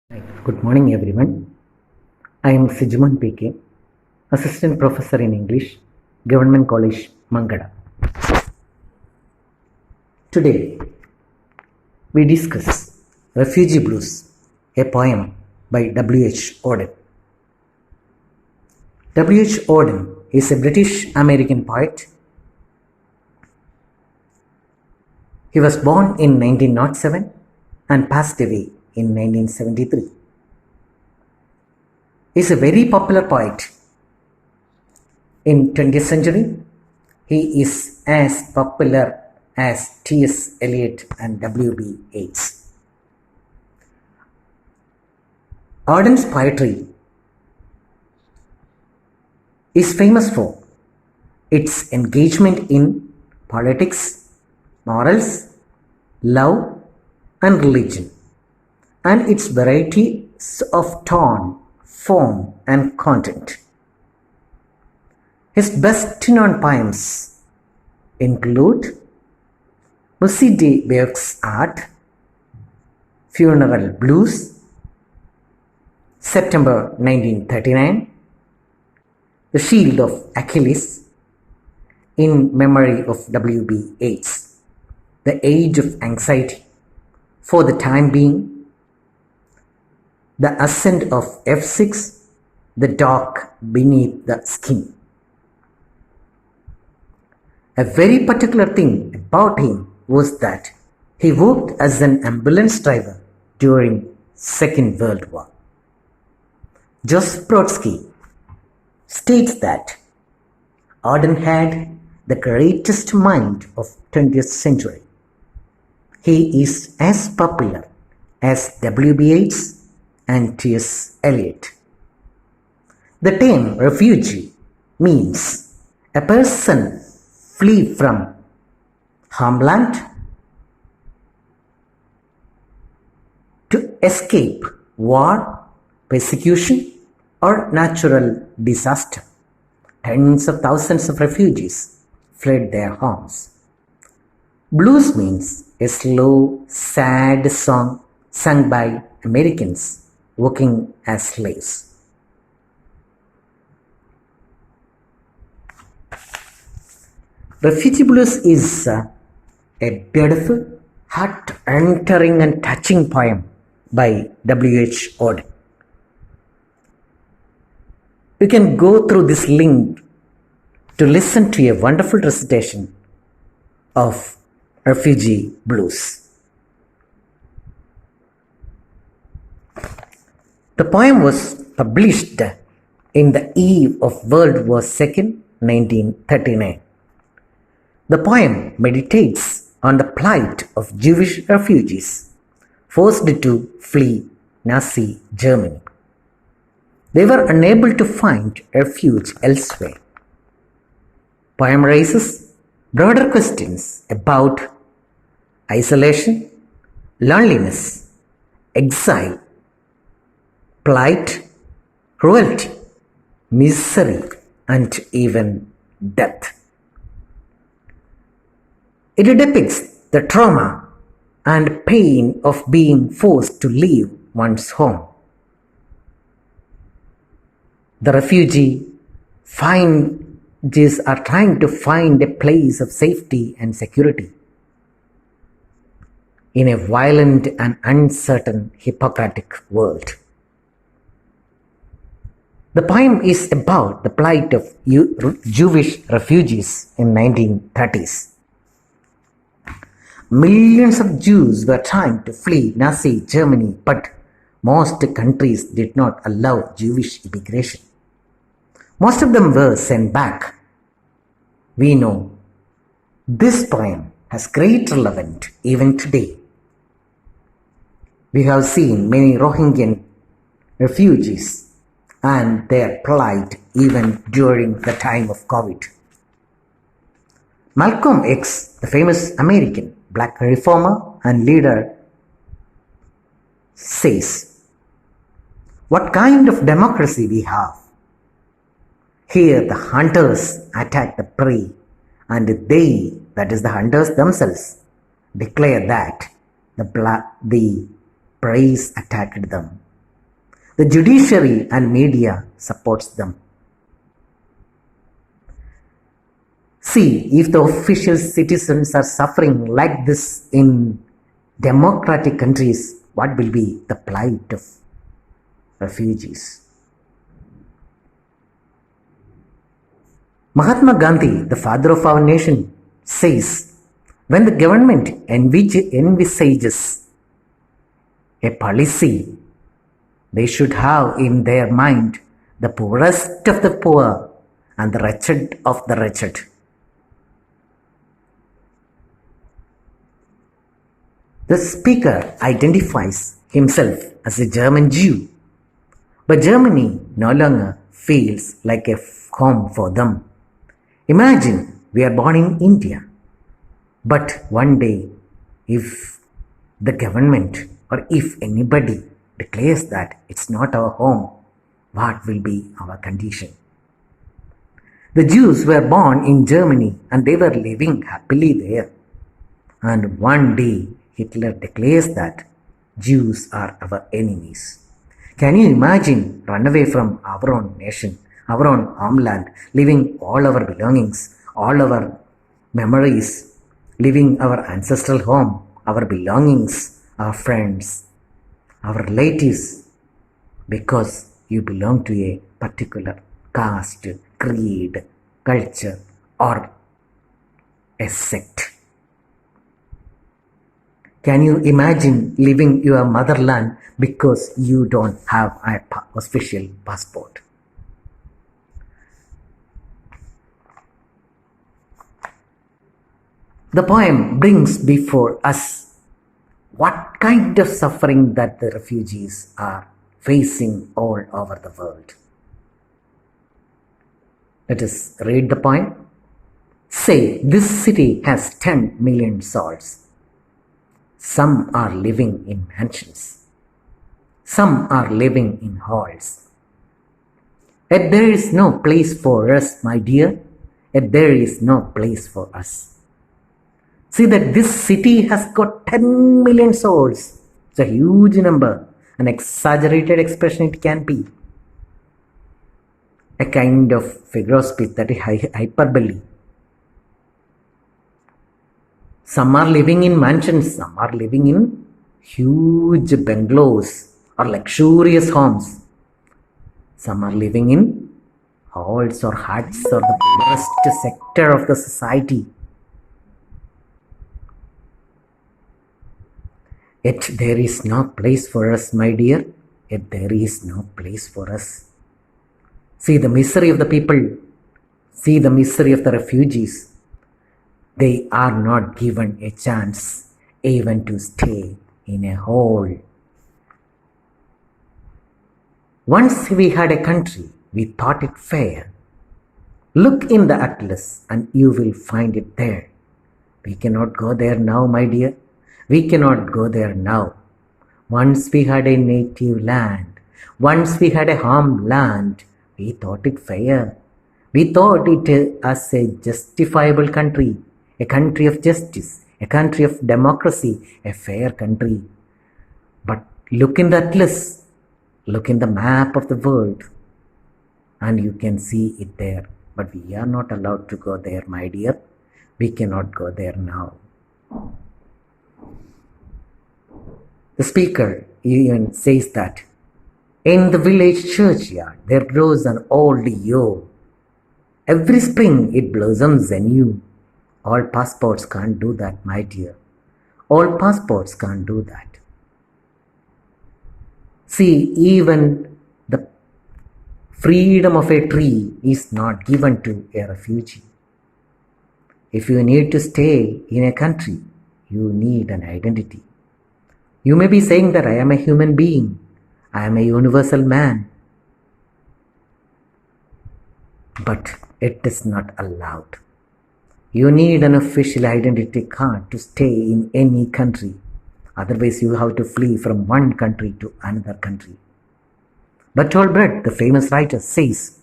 Hi, good morning everyone. I am Sijumon PK, Assistant Professor in English, Government College, Mangada. Today we discuss Refugee Blues, a poem by W.H. Auden. W.H. Auden is a British American poet. He was born in 1907 and passed away in 1973. He is a very popular poet. In 20th century, he is as popular as T.S. Eliot and W.B. Yeats. Auden's poetry is famous for its engagement in politics, morals, love, and religion, and its varieties of tone, form, and content. His best-known poems include Lucy de Berg's Art, Funeral Blues, September 1939, The Shield of Achilles, In Memory of W.B. Yeats, The Age of Anxiety, For the Time Being, The Ascent of F6, The Dark Beneath the Skin. A very particular thing about him was that he worked as an ambulance driver during Second World War. Joseph Brodsky states that Auden had the greatest mind of 20th century. He is as popular as W.B. Yeats and T.S. Eliot. The term refugee means a person flee from homeland to escape war, persecution, or natural disaster. Tens of thousands of refugees fled their homes. Blues means a slow, sad song sung by Americans working as slaves. Refugee Blues is a beautiful, heart-entering and touching poem by W.H. Auden. You can go through this link to listen to a wonderful recitation of Refugee Blues. The poem was published in the eve of World War II, 1939. The poem meditates on the plight of Jewish refugees forced to flee Nazi Germany. They were unable to find refuge elsewhere. Poem raises broader questions about isolation, loneliness, exile, plight, cruelty, misery, and even death. It depicts the trauma and pain of being forced to leave one's home. The refugees are trying to find a place of safety and security in a violent and uncertain Hippocratic world. The poem is about the plight of Jewish refugees in 1930s. Millions of Jews were trying to flee Nazi Germany, but most countries did not allow Jewish immigration. Most of them were sent back. We know this poem has great relevance even today. We have seen many Rohingya refugees and their plight even during the time of COVID. Malcolm X, the famous American black reformer and leader, says, "What kind of democracy we have? Here the hunters attack the prey, and they, that is the hunters themselves, declare that the prey attacked them. The judiciary and media supports them. See, if the official citizens are suffering like this in democratic countries, what will be the plight of refugees? Mahatma Gandhi, the father of our nation, says, when the government envisages a policy, they should have in their mind the poorest of the poor and the wretched of the wretched. The speaker identifies himself as a German Jew, but Germany no longer feels like a home for them. Imagine we are born in India, but one day if the government or if anybody declares that it's not our home, what will be our condition? The Jews were born in Germany and they were living happily there. And one day Hitler declares that Jews are our enemies. Can you imagine run away from our own nation, our own homeland, leaving all our belongings, all our memories, leaving our ancestral home, our belongings, our friends, our relatives, because you belong to a particular caste, creed, culture, or a sect? Can you imagine leaving your motherland because you don't have an official passport? The poem brings before us what kind of suffering that the refugees are facing all over the world. Let us read the poem. Say, this city has 10 million souls. Some are living in mansions. Some are living in halls. Yet there is no place for us, my dear. Yet there is no place for us. See that this city has got 10 million souls. It's a huge number. An exaggerated expression it can be. A kind of figure of speech, that is hyperbole. Some are living in mansions, some are living in huge bungalows or luxurious homes. Some are living in halls or huts or the poorest sector of the society. Yet there is no place for us, my dear. Yet there is no place for us. See the misery of the people. See the misery of the refugees. They are not given a chance even to stay in a hole. Once we had a country, we thought it fair. Look in the atlas and you will find it there. We cannot go there now, my dear. We cannot go there now. Once we had a native land. Once we had a homeland. We thought it fair. We thought it as a justifiable country. A country of justice, a country of democracy, a fair country. But look in the atlas, look in the map of the world, and you can see it there. But we are not allowed to go there, my dear. We cannot go there now. The speaker even says that in the village churchyard there grows an old yew. Every spring it blossoms anew. All passports can't do that, my dear. All passports can't do that. See, even the freedom of a tree is not given to a refugee. If you need to stay in a country, you need an identity. You may be saying that I am a human being. I am a universal man. But it is not allowed. You need an official identity card to stay in any country. Otherwise, you have to flee from one country to another country. Bertolt Brecht, the famous writer, says,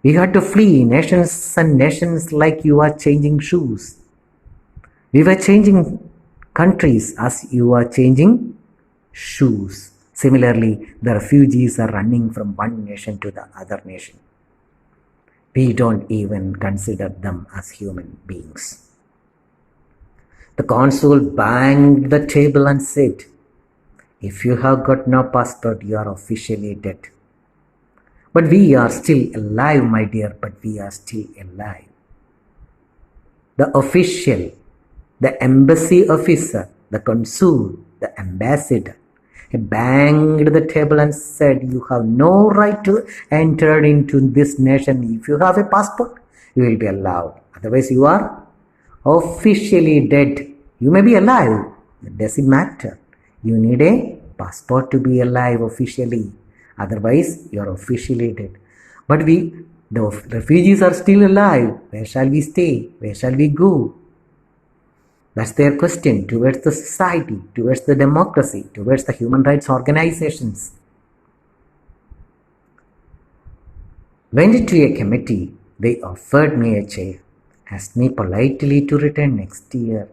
we had to flee nations and nations like you are changing shoes. We were changing countries as you are changing shoes. Similarly, the refugees are running from one nation to the other nation. We don't even consider them as human beings. The consul banged the table and said, "If you have got no passport, you are officially dead." But we are still alive, my dear, but we are still alive. The official, the embassy officer, the consul, the ambassador, he banged the table and said, "You have no right to enter into this nation. If you have a passport, you will be allowed. Otherwise, you are officially dead. You may be alive. It doesn't matter. You need a passport to be alive officially. Otherwise, you are officially dead." But the refugees are still alive. Where shall we stay? Where shall we go? That's their question towards the society, towards the democracy, towards the human rights organizations. Went to a committee. They offered me a chair, asked me politely to return next year.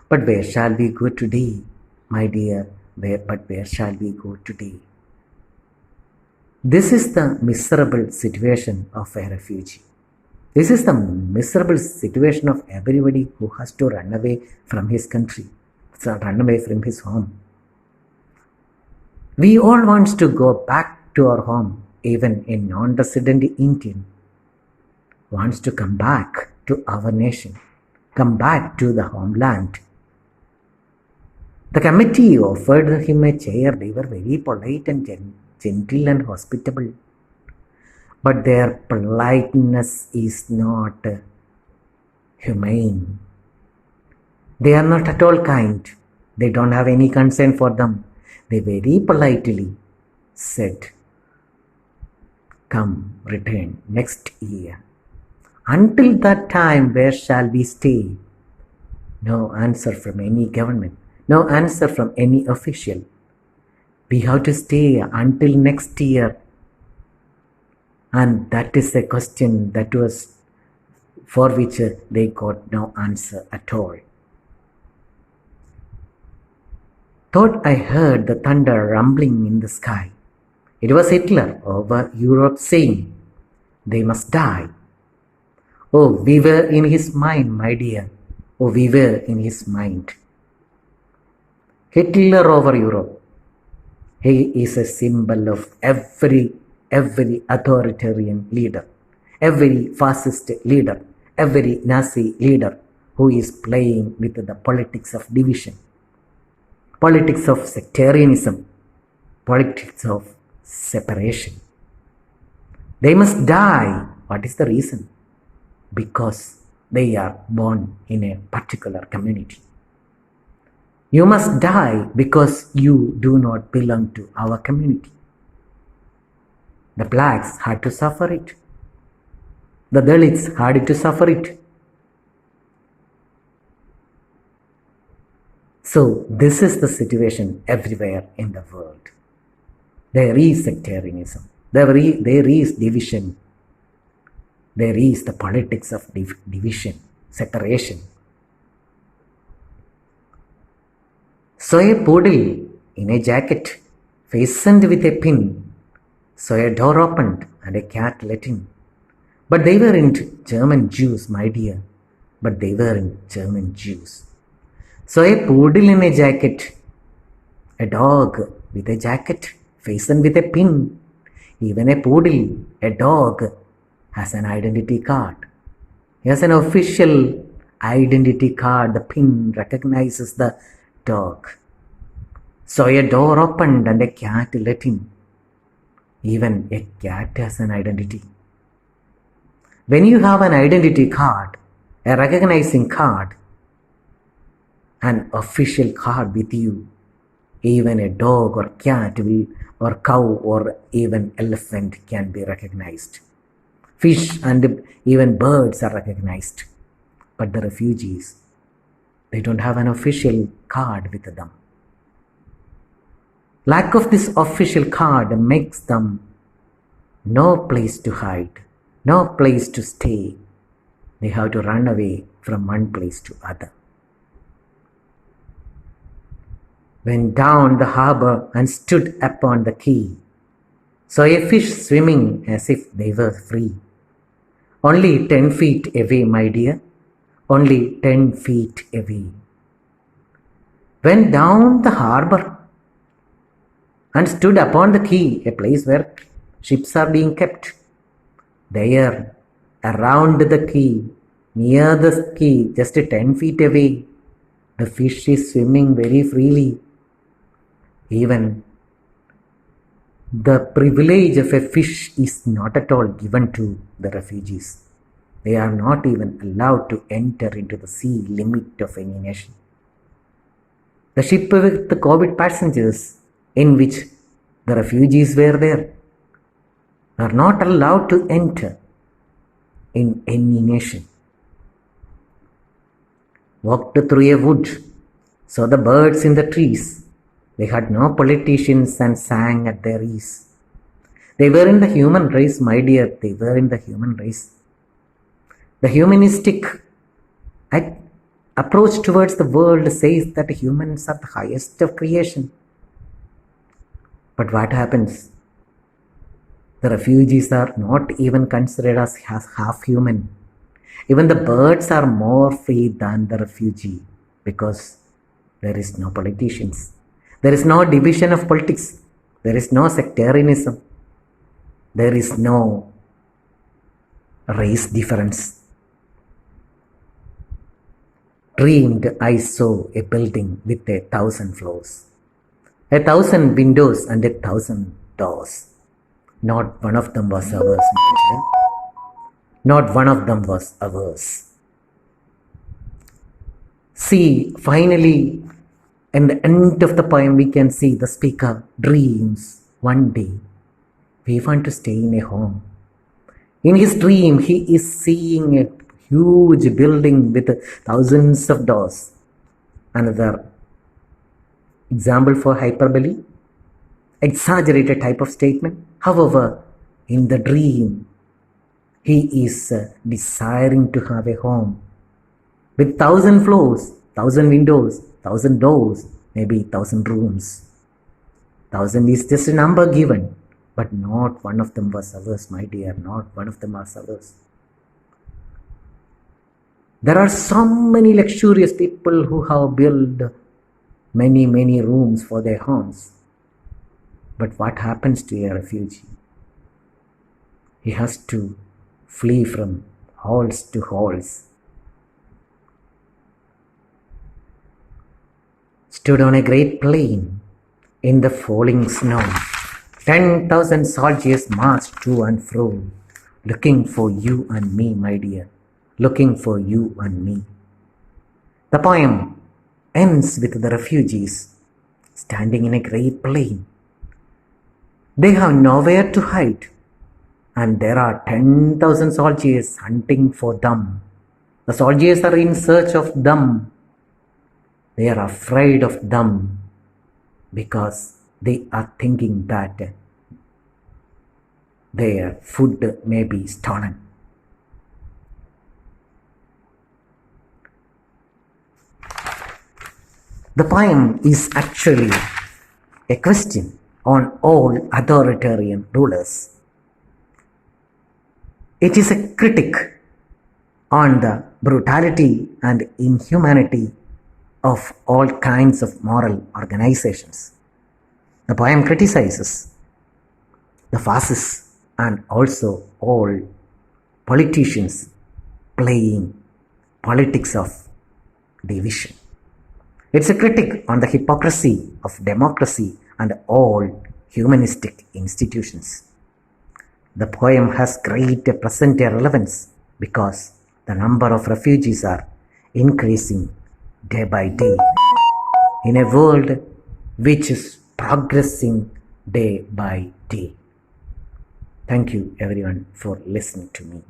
But where shall we go today, my dear? Where shall we go today? This is the miserable situation of a refugee. This is the miserable situation of everybody who has to run away from his country, run away from his home. We all want to go back to our home. Even a non-resident Indian wants to come back to our nation, come back to the homeland. The committee offered him a chair. They were very polite and gentle and hospitable. But their politeness is not humane. They are not at all kind. They don't have any concern for them. They very politely said, "Come, return next year. Until that time, where shall we stay?" No answer from any government. No answer from any official. We have to stay until next year. And that is a question that was for which they got no answer at all. Thought I heard the thunder rumbling in the sky. It was Hitler over Europe saying, "They must die." Oh, we were in his mind, my dear. Oh, we were in his mind. Hitler over Europe. He is a symbol of every authoritarian leader, every fascist leader, every Nazi leader who is playing with the politics of division, politics of sectarianism, politics of separation. They must die. What is the reason? Because they are born in a particular community. You must die because you do not belong to our community. The blacks had to suffer it. The Dalits had to suffer it. So this is the situation everywhere in the world. There is sectarianism. There is division. There is the politics of division, separation. So a poodle in a jacket fastened with a pin. So a door opened and a cat let in. But they weren't German Jews, my dear. But they weren't German Jews. So a poodle in a jacket, a dog with a jacket fastened with a pin. Even a poodle, a dog, has an identity card. He has an official identity card. The pin recognizes the dog. So a door opened and a cat let in. Even a cat has an identity. When you have an identity card, a recognizing card, an official card with you, even a dog or cat or cow or even elephant can be recognized. Fish and even birds are recognized. But the refugees, they don't have an official card with them. Lack of this official card makes them no place to hide, no place to stay. They have to run away from one place to other. went down the harbor and stood upon the quay, saw a fish swimming as if they were free. Only 10 feet away, my dear, only 10 feet away. Went down the harbor and stood upon the quay, a place where ships are being kept. There, around the quay, near the quay, just 10 feet away, the fish is swimming very freely. Even the privilege of a fish is not at all given to the refugees. They are not even allowed to enter into the sea limit of any nation. The ship with the COVID passengers in which the refugees were there are not allowed to enter in any nation. Walked through a wood, saw the birds in the trees. They had no politicians and sang at their ease. They were in the human race, my dear, they were in the human race. The humanistic approach towards the world says that humans are the highest of creation. But what happens? The refugees are not even considered as half human. Even the birds are more free than the refugee because there is no politicians. There is no division of politics. There is no sectarianism. There is no race difference. Dreamed I saw a building with 1,000 floors, 1,000 windows and 1,000 doors. Not one of them was ours, my dear. Not one of them was ours. See, finally, in the end of the poem, we can see the speaker dreams one day we want to stay in a home. In his dream, he is seeing a huge building with thousands of doors. Another example for hyperbole, exaggerated type of statement. However, in the dream, he is desiring to have a home with 1,000 floors, 1,000 windows, 1,000 doors, maybe 1,000 rooms. 1,000 is just a number given, but not one of them was ours, my dear, not one of them was ours. There are so many luxurious people who have built many rooms for their homes. But what happens to a refugee? He has to flee from halls to halls. Stood on a great plain in the falling snow. 10,000 soldiers marched to and fro, looking for you and me, my dear, looking for you and me. The poem ends with the refugees standing in a great plain. They have nowhere to hide, and there are 10,000 soldiers hunting for them. The soldiers are in search of them. They are afraid of them because they are thinking that their food may be stolen. The poem is actually a question on all authoritarian rulers. It is a critic on the brutality and inhumanity of all kinds of moral organizations. The poem criticizes the fascists and also all politicians playing politics of division. It's a critic on the hypocrisy of democracy and all humanistic institutions. The poem has great present relevance because the number of refugees are increasing day by day in a world which is progressing day by day. Thank you everyone for listening to me.